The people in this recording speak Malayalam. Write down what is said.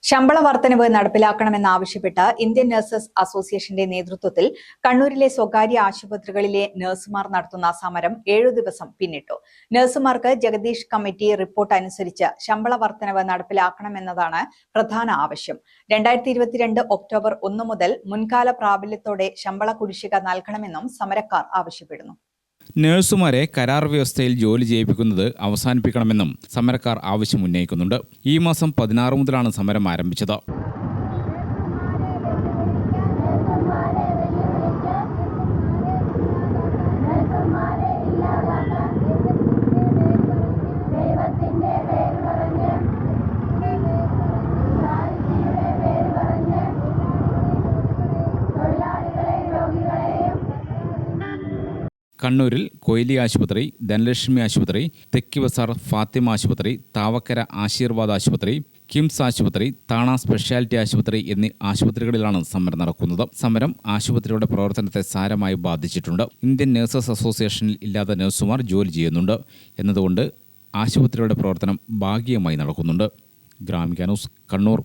ശമ്പള വർധനവ് നടപ്പിലാക്കണമെന്നാവശ്യപ്പെട്ട് ഇന്ത്യൻ നഴ്സസ് അസോസിയേഷന്റെ നേതൃത്വത്തിൽ കണ്ണൂരിലെ സ്വകാര്യ ആശുപത്രികളിലെ നഴ്സുമാർ നടത്തുന്ന സമരം 7 ദിവസം പിന്നിട്ടു. നഴ്സുമാർക്ക് ജഗദീഷ് കമ്മിറ്റി റിപ്പോർട്ട് അനുസരിച്ച് ശമ്പള വർധനവ് നടപ്പിലാക്കണമെന്നതാണ് പ്രധാന ആവശ്യം. 2022 ഒക്ടോബർ 1 മുതൽ മുൻകാല പ്രാബല്യത്തോടെ ശമ്പള കുടിശ്ശിക നൽകണമെന്നും സമരക്കാർ ആവശ്യപ്പെടുന്നു. നഴ്സുമാരെ കരാർ വ്യവസ്ഥയിൽ ജോലി ചെയ്യിപ്പിക്കുന്നത് അവസാനിപ്പിക്കണമെന്നും സമരക്കാർ ആവശ്യമുന്നയിക്കുന്നുണ്ട്. ഈ മാസം 16 മുതലാണ് സമരം ആരംഭിച്ചത്. കണ്ണൂരിൽ കൊയിലി ആശുപത്രി, ധനലക്ഷ്മി ആശുപത്രി, തെക്കി ബസാർ ഫാത്തിമ ആശുപത്രി, താവക്കര ആശീർവാദ് ആശുപത്രി, കിംസ് ആശുപത്രി, താണ സ്പെഷ്യാലിറ്റി ആശുപത്രി എന്നീ ആശുപത്രികളിലാണ് സമരം നടക്കുന്നത്. സമരം ആശുപത്രിയുടെ പ്രവർത്തനത്തെ സാരമായി ബാധിച്ചിട്ടുണ്ട്. ഇന്ത്യൻ നഴ്സസ് അസോസിയേഷനിൽ ഇല്ലാത്ത നഴ്സുമാർ ജോലി ചെയ്യുന്നുണ്ട് എന്നതുകൊണ്ട് ആശുപത്രിയുടെ പ്രവർത്തനം ഭാഗികമായി നടക്കുന്നുണ്ട്. ഗ്രാമിക ന്യൂസ്, കണ്ണൂർ.